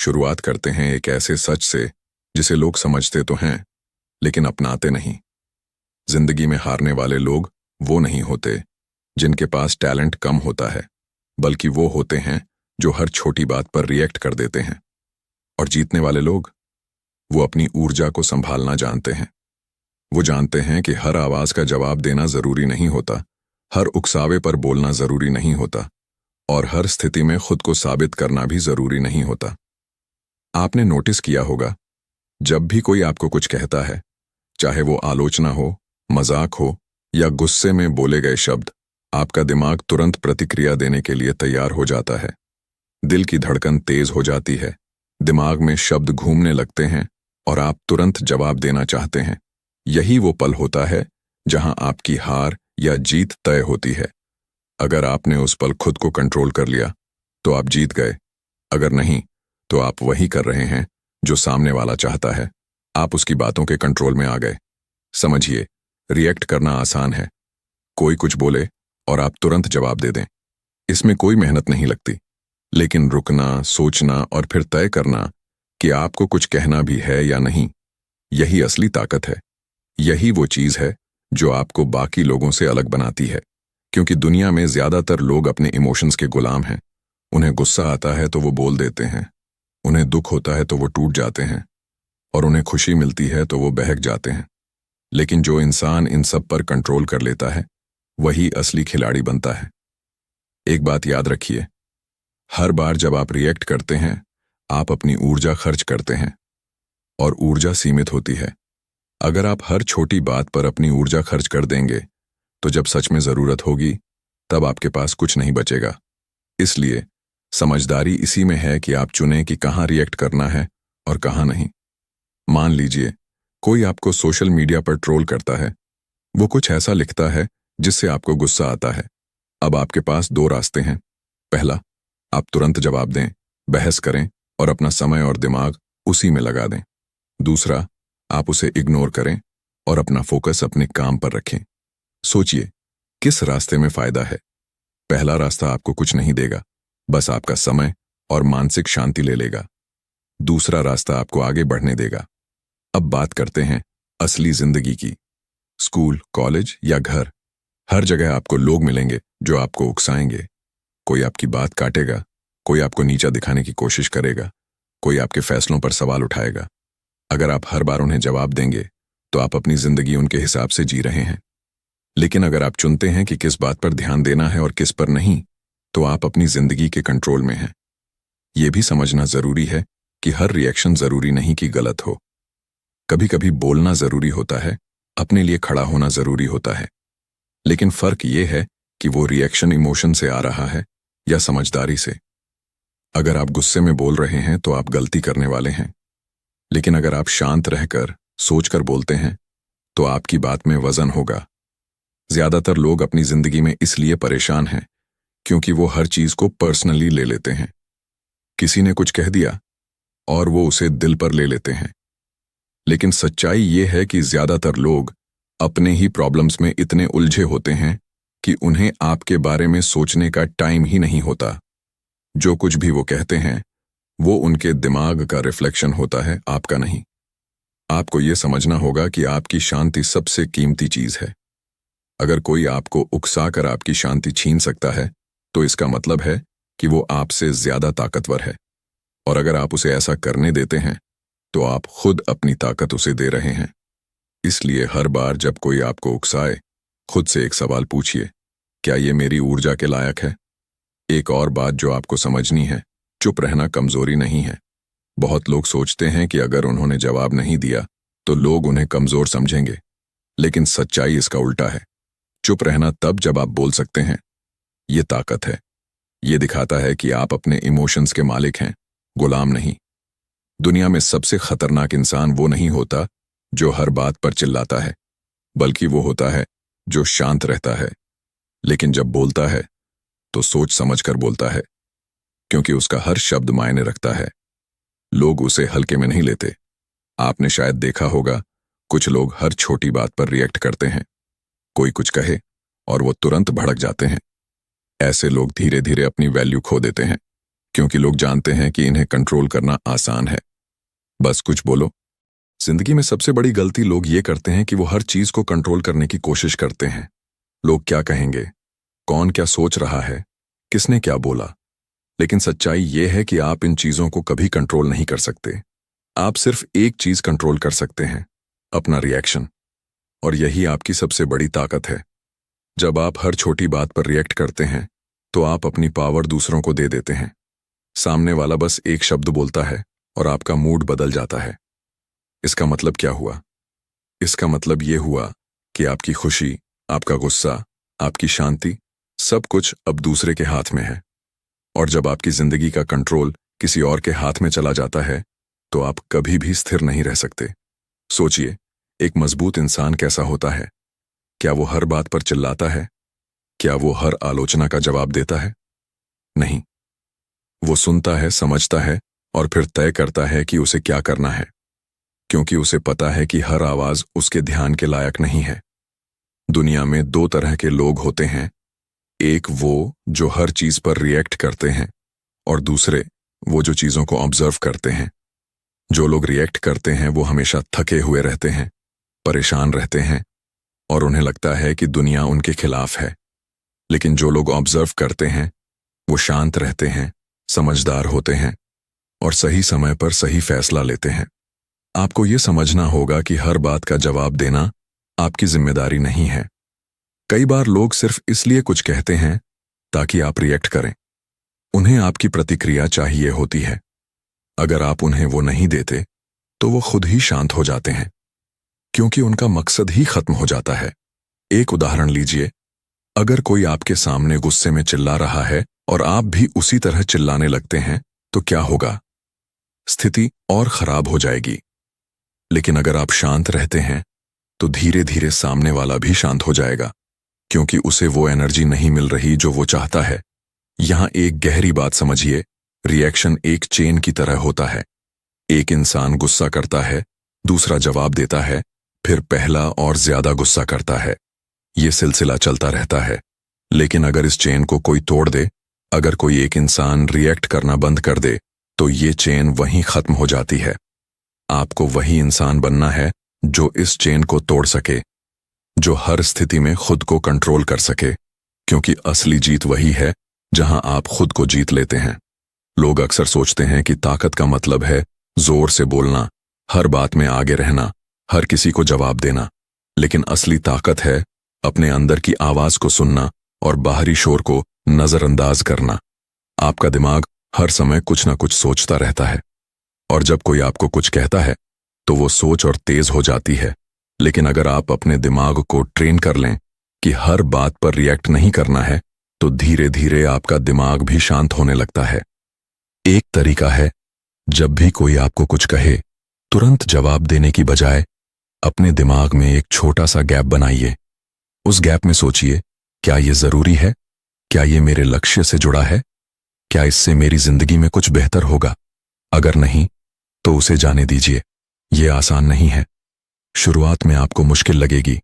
शुरुआत करते हैं एक ऐसे सच से जिसे लोग समझते तो हैं लेकिन अपनाते नहीं। जिंदगी में हारने वाले लोग वो नहीं होते जिनके पास टैलेंट कम होता है, बल्कि वो होते हैं जो हर छोटी बात पर रिएक्ट कर देते हैं। और जीतने वाले लोग, वो अपनी ऊर्जा को संभालना जानते हैं। वो जानते हैं कि हर आवाज का जवाब देना जरूरी नहीं होता, हर उकसावे पर बोलना जरूरी नहीं होता, और हर स्थिति में खुद को साबित करना भी जरूरी नहीं होता। आपने नोटिस किया होगा, जब भी कोई आपको कुछ कहता है, चाहे वो आलोचना हो, मजाक हो या गुस्से में बोले गए शब्द, आपका दिमाग तुरंत प्रतिक्रिया देने के लिए तैयार हो जाता है। दिल की धड़कन तेज हो जाती है, दिमाग में शब्द घूमने लगते हैं और आप तुरंत जवाब देना चाहते हैं। यही वो पल होता है जहां आपकी हार या जीत तय होती है। अगर आपने उस पल खुद को कंट्रोल कर लिया तो आप जीत गए, अगर नहीं तो आप वही कर रहे हैं जो सामने वाला चाहता है। आप उसकी बातों के कंट्रोल में आ गए। समझिए, रिएक्ट करना आसान है। कोई कुछ बोले और आप तुरंत जवाब दे दें, इसमें कोई मेहनत नहीं लगती। लेकिन रुकना, सोचना और फिर तय करना कि आपको कुछ कहना भी है या नहीं, यही असली ताकत है। यही वो चीज है जो आपको बाकी लोगों से अलग बनाती है। क्योंकि दुनिया में ज्यादातर लोग अपने इमोशंस के गुलाम हैं। उन्हें गुस्सा आता है तो वो बोल देते हैं, उन्हें दुख होता है तो वो टूट जाते हैं, और उन्हें खुशी मिलती है तो वो बहक जाते हैं। लेकिन जो इंसान इन सब पर कंट्रोल कर लेता है, वही असली खिलाड़ी बनता है। एक बात याद रखिए, हर बार जब आप रिएक्ट करते हैं, आप अपनी ऊर्जा खर्च करते हैं, और ऊर्जा सीमित होती है। अगर आप हर छोटी बात पर अपनी ऊर्जा खर्च कर देंगे, तो जब सच में जरूरत होगी, तब आपके पास कुछ नहीं बचेगा। इसलिए समझदारी इसी में है कि आप चुनें कि कहाँ रिएक्ट करना है और कहाँ नहीं। मान लीजिए, कोई आपको सोशल मीडिया पर ट्रोल करता है। वो कुछ ऐसा लिखता है जिससे आपको गुस्सा आता है। अब आपके पास दो रास्ते हैं। पहला, आप तुरंत जवाब दें, बहस करें और अपना समय और दिमाग उसी में लगा दें। दूसरा, आप उसे इग्नोर करें और अपना फोकस अपने काम पर रखें। सोचिए, किस रास्ते में फायदा है? पहला रास्ता आपको कुछ नहीं देगा, बस आपका समय और मानसिक शांति ले लेगा। दूसरा रास्ता आपको आगे बढ़ने देगा। अब बात करते हैं असली जिंदगी की। स्कूल, कॉलेज या घर, हर जगह आपको लोग मिलेंगे जो आपको उकसाएंगे। कोई आपकी बात काटेगा, कोई आपको नीचा दिखाने की कोशिश करेगा, कोई आपके फैसलों पर सवाल उठाएगा। अगर आप हर बार उन्हें जवाब देंगे, तो आप अपनी जिंदगी उनके हिसाब से जी रहे हैं। लेकिन अगर आप चुनते हैं कि किस बात पर ध्यान देना है और किस पर नहीं, तो आप अपनी जिंदगी के कंट्रोल में हैं। यह भी समझना जरूरी है कि हर रिएक्शन जरूरी नहीं कि गलत हो। कभी कभी बोलना जरूरी होता है, अपने लिए खड़ा होना जरूरी होता है। लेकिन फर्क यह है कि वो रिएक्शन इमोशन से आ रहा है या समझदारी से। अगर आप गुस्से में बोल रहे हैं तो आप गलती करने वाले हैं। लेकिन अगर आप शांत रहकर, सोचकर बोलते हैं, तो आपकी बात में वजन होगा। ज्यादातर लोग अपनी जिंदगी में इसलिए परेशान हैं क्योंकि वो हर चीज को पर्सनली ले लेते हैं। किसी ने कुछ कह दिया और वो उसे दिल पर ले लेते हैं। लेकिन सच्चाई ये है कि ज्यादातर लोग अपने ही प्रॉब्लम्स में इतने उलझे होते हैं कि उन्हें आपके बारे में सोचने का टाइम ही नहीं होता। जो कुछ भी वो कहते हैं, वो उनके दिमाग का रिफ्लेक्शन होता है, आपका नहीं। आपको ये समझना होगा कि आपकी शांति सबसे कीमती चीज है। अगर कोई आपको उकसाकर आपकी शांति छीन सकता है, तो इसका मतलब है कि वो आपसे ज्यादा ताकतवर है। और अगर आप उसे ऐसा करने देते हैं, तो आप खुद अपनी ताकत उसे दे रहे हैं। इसलिए हर बार जब कोई आपको उकसाए, खुद से एक सवाल पूछिए, क्या ये मेरी ऊर्जा के लायक है? एक और बात जो आपको समझनी है, चुप रहना कमजोरी नहीं है। बहुत लोग सोचते हैं कि अगर उन्होंने जवाब नहीं दिया तो लोग उन्हें कमजोर समझेंगे, लेकिन सच्चाई इसका उल्टा है। चुप रहना तब जब आप बोल सकते हैं, ये ताकत है। ये दिखाता है कि आप अपने इमोशंस के मालिक हैं, गुलाम नहीं। दुनिया में सबसे खतरनाक इंसान वो नहीं होता जो हर बात पर चिल्लाता है, बल्कि वो होता है जो शांत रहता है, लेकिन जब बोलता है तो सोच समझकर बोलता है, क्योंकि उसका हर शब्द मायने रखता है। लोग उसे हल्के में नहीं लेते। आपने शायद देखा होगा, कुछ लोग हर छोटी बात पर रिएक्ट करते हैं। कोई कुछ कहे और वो तुरंत भड़क जाते हैं। ऐसे लोग धीरे धीरे अपनी वैल्यू खो देते हैं, क्योंकि लोग जानते हैं कि इन्हें कंट्रोल करना आसान है, बस कुछ बोलो। जिंदगी में सबसे बड़ी गलती लोग ये करते हैं कि वो हर चीज को कंट्रोल करने की कोशिश करते हैं। लोग क्या कहेंगे, कौन क्या सोच रहा है, किसने क्या बोला। लेकिन सच्चाई ये है कि आप इन चीजों को कभी कंट्रोल नहीं कर सकते। आप सिर्फ एक चीज कंट्रोल कर सकते हैं, अपना रिएक्शन। और यही आपकी सबसे बड़ी ताकत है। जब आप हर छोटी बात पर रिएक्ट करते हैं तो आप अपनी पावर दूसरों को दे देते हैं। सामने वाला बस एक शब्द बोलता है और आपका मूड बदल जाता है। इसका मतलब क्या हुआ? इसका मतलब ये हुआ कि आपकी खुशी, आपका गुस्सा, आपकी शांति, सब कुछ अब दूसरे के हाथ में है। और जब आपकी जिंदगी का कंट्रोल किसी और के हाथ में चला जाता है तो आप कभी भी स्थिर नहीं रह सकते। सोचिए, एक मजबूत इंसान कैसा होता है? क्या वो हर बात पर चिल्लाता है? क्या वो हर आलोचना का जवाब देता है? नहीं। वो सुनता है, समझता है और फिर तय करता है कि उसे क्या करना है, क्योंकि उसे पता है कि हर आवाज उसके ध्यान के लायक नहीं है। दुनिया में दो तरह के लोग होते हैं, एक वो जो हर चीज पर रिएक्ट करते हैं और दूसरे वो जो चीजों को ऑब्जर्व करते हैं। जो लोग रिएक्ट करते हैं वो हमेशा थके हुए रहते हैं, परेशान रहते हैं और उन्हें लगता है कि दुनिया उनके खिलाफ है। लेकिन जो लोग ऑब्जर्व करते हैं वो शांत रहते हैं, समझदार होते हैं और सही समय पर सही फैसला लेते हैं। आपको ये समझना होगा कि हर बात का जवाब देना आपकी जिम्मेदारी नहीं है। कई बार लोग सिर्फ इसलिए कुछ कहते हैं ताकि आप रिएक्ट करें। उन्हें आपकी प्रतिक्रिया चाहिए होती है। अगर आप उन्हें वो नहीं देते तो वो खुद ही शांत हो जाते हैं, क्योंकि उनका मकसद ही खत्म हो जाता है। एक उदाहरण लीजिए, अगर कोई आपके सामने गुस्से में चिल्ला रहा है और आप भी उसी तरह चिल्लाने लगते हैं तो क्या होगा? स्थिति और खराब हो जाएगी। लेकिन अगर आप शांत रहते हैं तो धीरे धीरे सामने वाला भी शांत हो जाएगा, क्योंकि उसे वो एनर्जी नहीं मिल रही जो वो चाहता है। यहां एक गहरी बात समझिए, रिएक्शन एक चेन की तरह होता है। एक इंसान गुस्सा करता है, दूसरा जवाब देता है, फिर पहला और ज्यादा गुस्सा करता है। ये सिलसिला चलता रहता है। लेकिन अगर इस चेन को कोई तोड़ दे, अगर कोई एक इंसान रिएक्ट करना बंद कर दे, तो ये चेन वहीं खत्म हो जाती है। आपको वही इंसान बनना है जो इस चेन को तोड़ सके, जो हर स्थिति में खुद को कंट्रोल कर सके, क्योंकि असली जीत वही है जहां आप खुद को जीत लेते हैं। लोग अक्सर सोचते हैं कि ताकत का मतलब है जोर से बोलना, हर बात में आगे रहना, हर किसी को जवाब देना। लेकिन असली ताकत है अपने अंदर की आवाज को सुनना और बाहरी शोर को नजरअंदाज करना। आपका दिमाग हर समय कुछ ना कुछ सोचता रहता है, और जब कोई आपको कुछ कहता है तो वो सोच और तेज हो जाती है। लेकिन अगर आप अपने दिमाग को ट्रेन कर लें कि हर बात पर रिएक्ट नहीं करना है, तो धीरे धीरे आपका दिमाग भी शांत होने लगता है। एक तरीका है, जब भी कोई आपको कुछ कहे, तुरंत जवाब देने की बजाय अपने दिमाग में एक छोटा सा गैप बनाइए। उस गैप में सोचिए, क्या ये जरूरी है? क्या ये मेरे लक्ष्य से जुड़ा है? क्या इससे मेरी जिंदगी में कुछ बेहतर होगा? अगर नहीं, तो उसे जाने दीजिए। ये आसान नहीं है। शुरुआत में आपको मुश्किल लगेगी।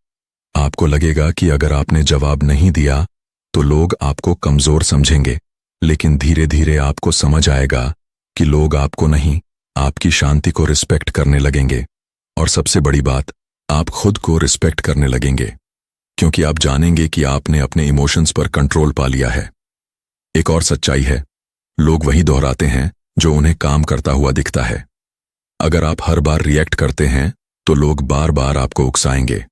आपको लगेगा कि अगर आपने जवाब नहीं दिया तो लोग आपको कमजोर समझेंगे। लेकिन धीरे धीरे आपको समझ आएगा कि लोग आपको नहीं, आपकी शांति को रिस्पेक्ट करने लगेंगे। और सबसे बड़ी बात, आप खुद को रिस्पेक्ट करने लगेंगे, क्योंकि आप जानेंगे कि आपने अपने इमोशंस पर कंट्रोल पा लिया है। एक और सच्चाई है, लोग वही दोहराते हैं जो उन्हें काम करता हुआ दिखता है। अगर आप हर बार रिएक्ट करते हैं तो लोग बार बार आपको उकसाएंगे।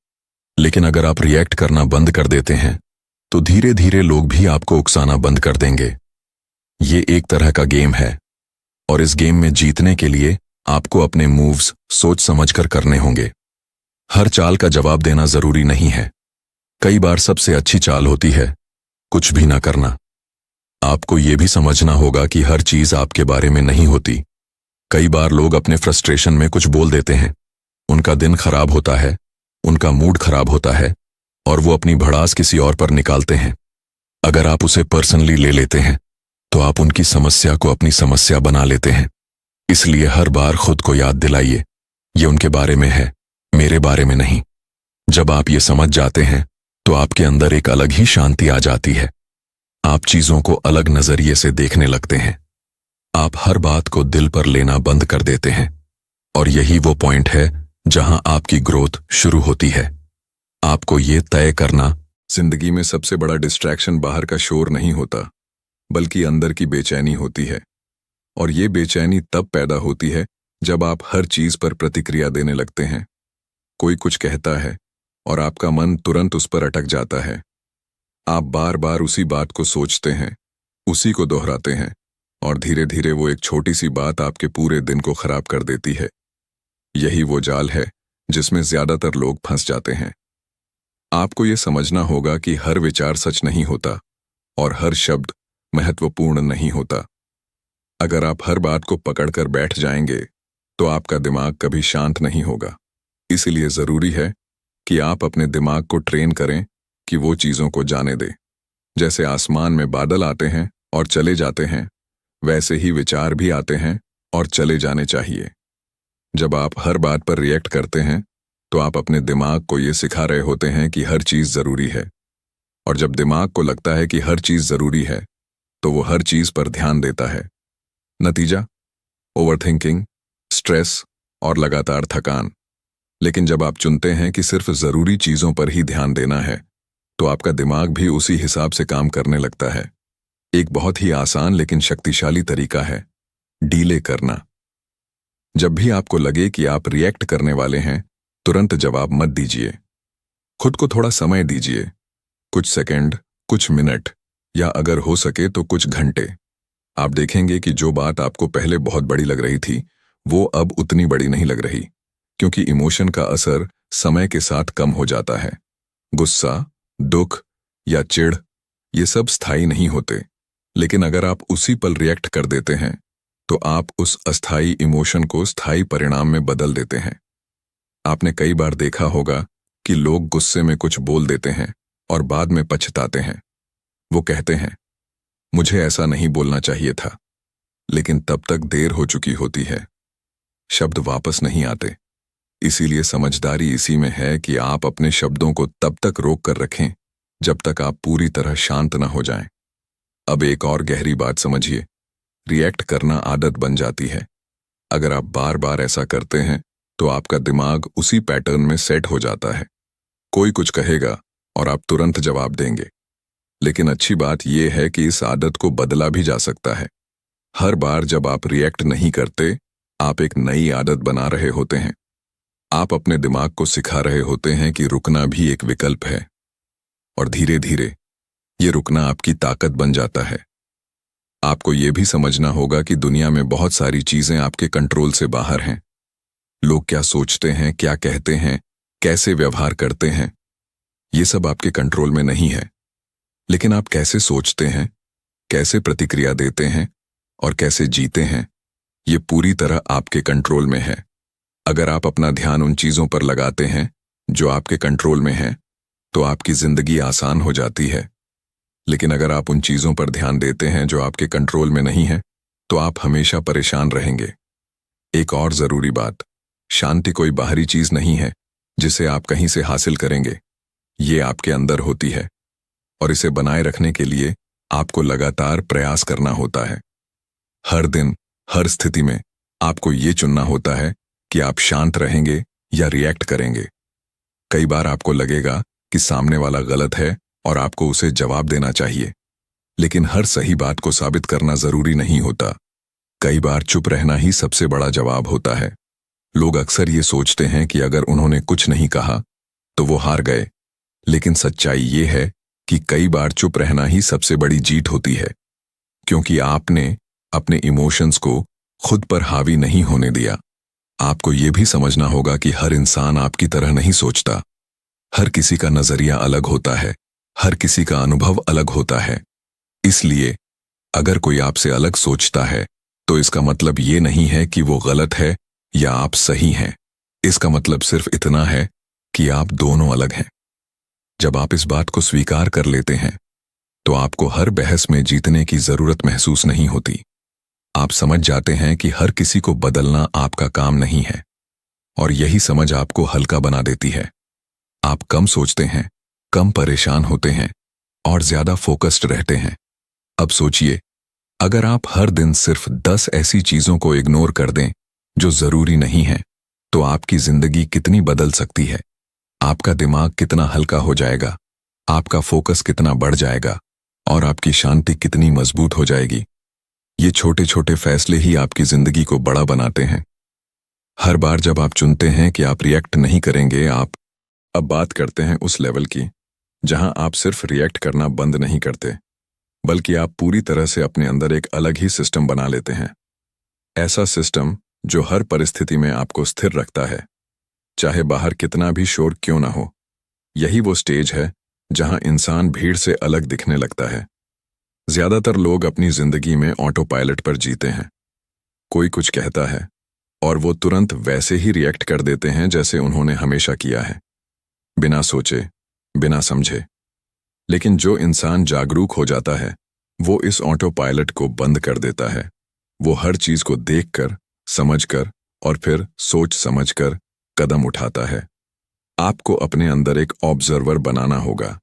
लेकिन अगर आप रिएक्ट करना बंद कर देते हैं तो धीरे धीरे लोग भी आपको उकसाना बंद कर देंगे। ये एक तरह का गेम है, और इस गेम में जीतने के लिए आपको अपने मूव्स सोच समझकर करने होंगे। हर चाल का जवाब देना जरूरी नहीं है। कई बार सबसे अच्छी चाल होती है कुछ भी ना करना। आपको यह भी समझना होगा कि हर चीज आपके बारे में नहीं होती। कई बार लोग अपने फ्रस्ट्रेशन में कुछ बोल देते हैं, उनका दिन खराब होता है, उनका मूड खराब होता है और वो अपनी भड़ास किसी और पर निकालते हैं। अगर आप उसे पर्सनली ले लेते हैं तो आप उनकी समस्या को अपनी समस्या बना लेते हैं। इसलिए हर बार खुद को याद दिलाइए, ये उनके बारे में है, मेरे बारे में नहीं। जब आप ये समझ जाते हैं तो आपके अंदर एक अलग ही शांति आ जाती है। आप चीजों को अलग नजरिए से देखने लगते हैं। आप हर बात को दिल पर लेना बंद कर देते हैं और यही वो पॉइंट है जहां आपकी ग्रोथ शुरू होती है। आपको ये तय करना जिंदगी में सबसे बड़ा डिस्ट्रैक्शन बाहर का शोर नहीं होता, बल्कि अंदर की बेचैनी होती है। और ये बेचैनी तब पैदा होती है जब आप हर चीज पर प्रतिक्रिया देने लगते हैं। कोई कुछ कहता है और आपका मन तुरंत उस पर अटक जाता है। आप बार बार उसी बात को सोचते हैं, उसी को दोहराते हैं, और धीरे धीरे वो एक छोटी सी बात आपके पूरे दिन को खराब कर देती है। यही वो जाल है जिसमें ज्यादातर लोग फंस जाते हैं। आपको ये समझना होगा कि हर विचार सच नहीं होता और हर शब्द महत्वपूर्ण नहीं होता। अगर आप हर बात को पकड़कर बैठ जाएंगे तो आपका दिमाग कभी शांत नहीं होगा। इसीलिए जरूरी है कि आप अपने दिमाग को ट्रेन करें कि वो चीजों को जाने दे। जैसे आसमान में बादल आते हैं और चले जाते हैं, वैसे ही विचार भी आते हैं और चले जाने चाहिए। जब आप हर बात पर रिएक्ट करते हैं तो आप अपने दिमाग को ये सिखा रहे होते हैं कि हर चीज जरूरी है। और जब दिमाग को लगता है कि हर चीज जरूरी है तो वो हर चीज पर ध्यान देता है। नतीजा ओवरथिंकिंग, स्ट्रेस और लगातार थकान। लेकिन जब आप चुनते हैं कि सिर्फ जरूरी चीजों पर ही ध्यान देना है तो आपका दिमाग भी उसी हिसाब से काम करने लगता है। एक बहुत ही आसान लेकिन शक्तिशाली तरीका है डीले करना। जब भी आपको लगे कि आप रिएक्ट करने वाले हैं, तुरंत जवाब मत दीजिए। खुद को थोड़ा समय दीजिए, कुछ सेकंड, कुछ मिनट, या अगर हो सके तो कुछ घंटे। आप देखेंगे कि जो बात आपको पहले बहुत बड़ी लग रही थी वो अब उतनी बड़ी नहीं लग रही, क्योंकि इमोशन का असर समय के साथ कम हो जाता है। गुस्सा, दुख या चिढ़ ये सब स्थायी नहीं होते, लेकिन अगर आप उसी पल रिएक्ट कर देते हैं तो आप उस अस्थायी इमोशन को स्थायी परिणाम में बदल देते हैं। आपने कई बार देखा होगा कि लोग गुस्से में कुछ बोल देते हैं और बाद में पछताते हैं। वो कहते हैं, मुझे ऐसा नहीं बोलना चाहिए था, लेकिन तब तक देर हो चुकी होती है। शब्द वापस नहीं आते। इसीलिए समझदारी इसी में है कि आप अपने शब्दों को तब तक रोक कर रखें जब तक आप पूरी तरह शांत न हो जाएं। अब एक और गहरी बात समझिए, रिएक्ट करना आदत बन जाती है। अगर आप बार बार ऐसा करते हैं तो आपका दिमाग उसी पैटर्न में सेट हो जाता है। कोई कुछ कहेगा और आप तुरंत जवाब देंगे। लेकिन अच्छी बात यह है कि इस आदत को बदला भी जा सकता है। हर बार जब आप रिएक्ट नहीं करते, आप एक नई आदत बना रहे होते हैं। आप अपने दिमाग को सिखा रहे होते हैं कि रुकना भी एक विकल्प है, और धीरे धीरे ये रुकना आपकी ताकत बन जाता है। आपको ये भी समझना होगा कि दुनिया में बहुत सारी चीजें आपके कंट्रोल से बाहर हैं। लोग क्या सोचते हैं, क्या कहते हैं, कैसे व्यवहार करते हैं, ये सब आपके कंट्रोल में नहीं है। लेकिन आप कैसे सोचते हैं, कैसे प्रतिक्रिया देते हैं और कैसे जीते हैं, ये पूरी तरह आपके कंट्रोल में है। अगर आप अपना ध्यान उन चीजों पर लगाते हैं जो आपके कंट्रोल में हैं, तो आपकी जिंदगी आसान हो जाती है। लेकिन अगर आप उन चीजों पर ध्यान देते हैं जो आपके कंट्रोल में नहीं है, तो आप हमेशा परेशान रहेंगे। एक और जरूरी बात, शांति कोई बाहरी चीज नहीं है जिसे आप कहीं से हासिल करेंगे। ये आपके अंदर होती है, और इसे बनाए रखने के लिए आपको लगातार प्रयास करना होता है। हर दिन, हर स्थिति में आपको ये चुनना होता है कि आप शांत रहेंगे या रिएक्ट करेंगे। कई बार आपको लगेगा कि सामने वाला गलत है और आपको उसे जवाब देना चाहिए, लेकिन हर सही बात को साबित करना जरूरी नहीं होता। कई बार चुप रहना ही सबसे बड़ा जवाब होता है। लोग अक्सर ये सोचते हैं कि अगर उन्होंने कुछ नहीं कहा तो वो हार गए, लेकिन सच्चाई ये है कि कई बार चुप रहना ही सबसे बड़ी जीत होती है, क्योंकि आपने अपने इमोशंस को खुद पर हावी नहीं होने दिया। आपको ये भी समझना होगा कि हर इंसान आपकी तरह नहीं सोचता। हर किसी का नजरिया अलग होता है, हर किसी का अनुभव अलग होता है। इसलिए अगर कोई आपसे अलग सोचता है तो इसका मतलब ये नहीं है कि वो गलत है या आप सही हैं। इसका मतलब सिर्फ इतना है कि आप दोनों अलग हैं। जब आप इस बात को स्वीकार कर लेते हैं तो आपको हर बहस में जीतने की जरूरत महसूस नहीं होती। आप समझ जाते हैं कि हर किसी को बदलना आपका काम नहीं है, और यही समझ आपको हल्का बना देती है। आप कम सोचते हैं, कम परेशान होते हैं और ज्यादा फोकस्ड रहते हैं। अब सोचिए, अगर आप हर दिन सिर्फ 10 ऐसी चीजों को इग्नोर कर दें जो जरूरी नहीं है, तो आपकी जिंदगी कितनी बदल सकती है। आपका दिमाग कितना हल्का हो जाएगा, आपका फोकस कितना बढ़ जाएगा और आपकी शांति कितनी मजबूत हो जाएगी। ये छोटे छोटे फैसले ही आपकी जिंदगी को बड़ा बनाते हैं। हर बार जब आप चुनते हैं कि आप रिएक्ट नहीं करेंगे, आप अब बात करते हैं उस लेवल की जहां आप सिर्फ रिएक्ट करना बंद नहीं करते, बल्कि आप पूरी तरह से अपने अंदर एक अलग ही सिस्टम बना लेते हैं। ऐसा सिस्टम जो हर परिस्थिति में आपको स्थिर रखता है, चाहे बाहर कितना भी शोर क्यों ना हो। यही वो स्टेज है जहां इंसान भीड़ से अलग दिखने लगता है। ज्यादातर लोग अपनी जिंदगी में ऑटो पायलट पर जीते हैं। कोई कुछ कहता है और वो तुरंत वैसे ही रिएक्ट कर देते हैं जैसे उन्होंने हमेशा किया है, बिना सोचे, बिना समझे। लेकिन जो इंसान जागरूक हो जाता है, वो इस ऑटो पायलट को बंद कर देता है। वो हर चीज को देखकर, समझकर और फिर सोच समझकर कदम उठाता है। आपको अपने अंदर एक ऑब्जर्वर बनाना होगा,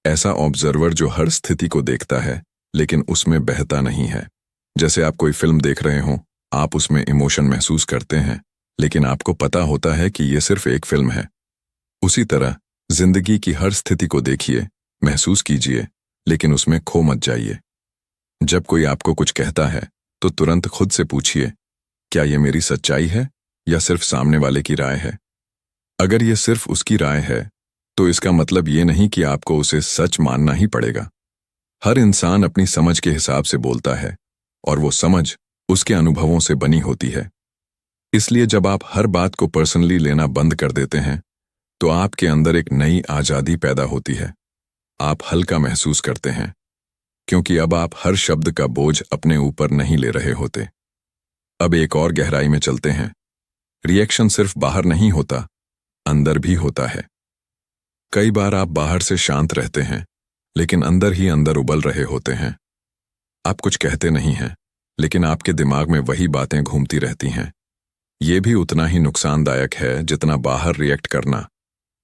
ऐसा ऑब्जर्वर जो हर स्थिति को देखता है लेकिन उसमें बहता नहीं है। जैसे आप कोई फिल्म देख रहे हो, आप उसमें इमोशन महसूस करते हैं, लेकिन आपको पता होता है कि ये सिर्फ एक फिल्म है। उसी तरह जिंदगी की हर स्थिति को देखिए, महसूस कीजिए, लेकिन उसमें खो मत जाइए। जब कोई आपको कुछ कहता है तो तुरंत खुद से पूछिए, क्या ये मेरी सच्चाई है या सिर्फ सामने वाले की राय है? अगर ये सिर्फ उसकी राय है, तो इसका मतलब ये नहीं कि आपको उसे सच मानना ही पड़ेगा। हर इंसान अपनी समझ के हिसाब से बोलता है और वो समझ उसके अनुभवों से बनी होती है। इसलिए जब आप हर बात को पर्सनली लेना बंद कर देते हैं, तो आपके अंदर एक नई आजादी पैदा होती है। आप हल्का महसूस करते हैं, क्योंकि अब आप हर शब्द का बोझ अपने ऊपर नहीं ले रहे होते। अब एक और गहराई में चलते हैं। रिएक्शन सिर्फ बाहर नहीं होता, अंदर भी होता है। कई बार आप बाहर से शांत रहते हैं, लेकिन अंदर ही अंदर उबल रहे होते हैं। आप कुछ कहते नहीं हैं, लेकिन आपके दिमाग में वही बातें घूमती रहती हैं। ये भी उतना ही नुकसानदायक है जितना बाहर रिएक्ट करना।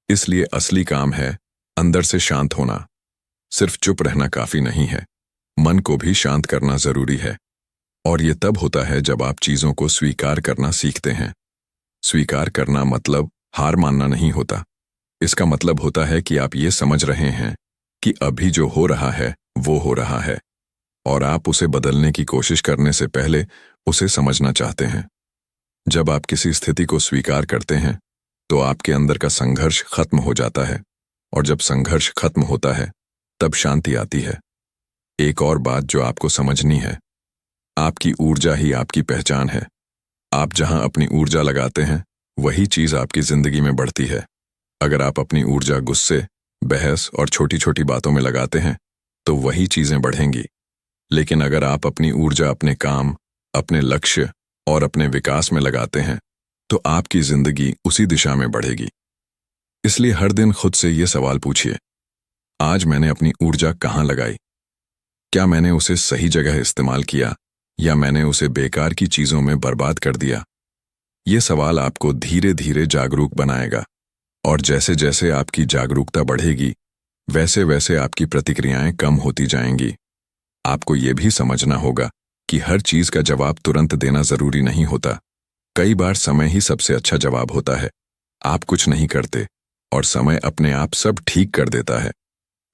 इसलिए असली काम है अंदर से शांत होना। सिर्फ चुप रहना काफी नहीं है, मन को भी शांत करना जरूरी है। और ये तब होता है जब आप चीजों को स्वीकार करना सीखते हैं। स्वीकार करना मतलब हार मानना नहीं होता। इसका मतलब होता है कि आप ये समझ रहे हैं कि अभी जो हो रहा है वो हो रहा है, और आप उसे बदलने की कोशिश करने से पहले उसे समझना चाहते हैं। जब आप किसी स्थिति को स्वीकार करते हैं, तो आपके अंदर का संघर्ष खत्म हो जाता है, और जब संघर्ष खत्म होता है, तब शांति आती है। एक और बात जो आपको समझनी है, आपकी ऊर्जा ही आपकी पहचान है। आप जहां अपनी ऊर्जा लगाते हैं, वही चीज आपकी जिंदगी में बढ़ती है। अगर आप अपनी ऊर्जा गुस्से, बहस और छोटी छोटी बातों में लगाते हैं, तो वही चीजें बढ़ेंगी। लेकिन अगर आप अपनी ऊर्जा अपने काम, अपने लक्ष्य और अपने विकास में लगाते हैं, तो आपकी जिंदगी उसी दिशा में बढ़ेगी। इसलिए हर दिन खुद से ये सवाल पूछिए, आज मैंने अपनी ऊर्जा कहाँ लगाई? क्या मैंने उसे सही जगह इस्तेमाल किया या मैंने उसे बेकार की चीजों में बर्बाद कर दिया? ये सवाल आपको धीरे धीरे जागरूक बनाएगा, और जैसे जैसे आपकी जागरूकता बढ़ेगी, वैसे वैसे आपकी प्रतिक्रियाएं कम होती जाएंगी। आपको ये भी समझना होगा कि हर चीज का जवाब तुरंत देना जरूरी नहीं होता। कई बार समय ही सबसे अच्छा जवाब होता है। आप कुछ नहीं करते और समय अपने आप सब ठीक कर देता है।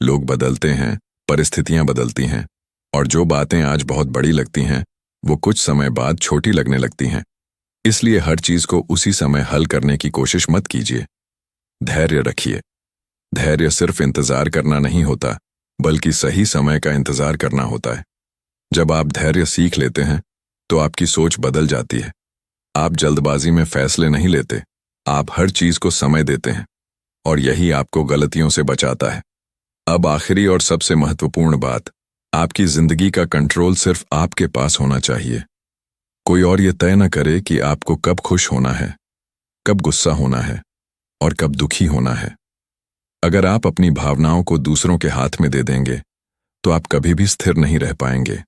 लोग बदलते हैं, परिस्थितियां बदलती हैं, और जो बातें आज बहुत बड़ी लगती हैं, वो कुछ समय बाद छोटी लगने लगती हैं। इसलिए हर चीज को उसी समय हल करने की कोशिश मत कीजिए। धैर्य रखिए। धैर्य सिर्फ इंतजार करना नहीं होता, बल्कि सही समय का इंतजार करना होता है। जब आप धैर्य सीख लेते हैं, तो आपकी सोच बदल जाती है। आप जल्दबाजी में फैसले नहीं लेते, आप हर चीज को समय देते हैं, और यही आपको गलतियों से बचाता है। अब आखिरी और सबसे महत्वपूर्ण बात, आपकी जिंदगी का कंट्रोल सिर्फ आपके पास होना चाहिए। कोई और ये तय न करे कि आपको कब खुश होना है, कब गुस्सा होना है और कब दुखी होना है। अगर आप अपनी भावनाओं को दूसरों के हाथ में दे देंगे, तो आप कभी भी स्थिर नहीं रह पाएंगे।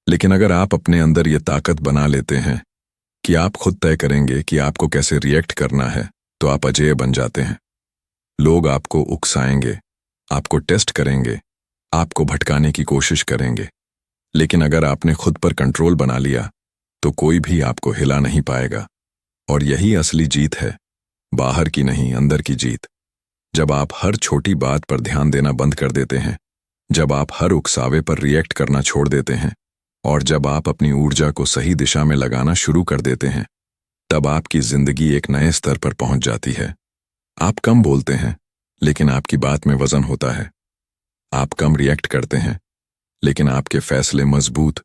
लेकिन अगर आप अपने अंदर ये ताकत बना लेते हैं कि आप खुद तय करेंगे कि आपको कैसे रिएक्ट करना है, तो आप अजेय बन जाते हैं। लोग आपको उकसाएंगे, आपको टेस्ट करेंगे, आपको भटकाने की कोशिश करेंगे, लेकिन अगर आपने खुद पर कंट्रोल बना लिया तो कोई भी आपको हिला नहीं पाएगा। और यही असली जीत है, बाहर की नहीं, अंदर की जीत। जब आप हर छोटी बात पर ध्यान देना बंद कर देते हैं, जब आप हर उकसावे पर रिएक्ट करना छोड़ देते हैं, और जब आप अपनी ऊर्जा को सही दिशा में लगाना शुरू कर देते हैं, तब आपकी जिंदगी एक नए स्तर पर पहुंच जाती है। आप कम बोलते हैं, लेकिन आपकी बात में वजन होता है। आप कम रिएक्ट करते हैं, लेकिन आपके फैसले मजबूत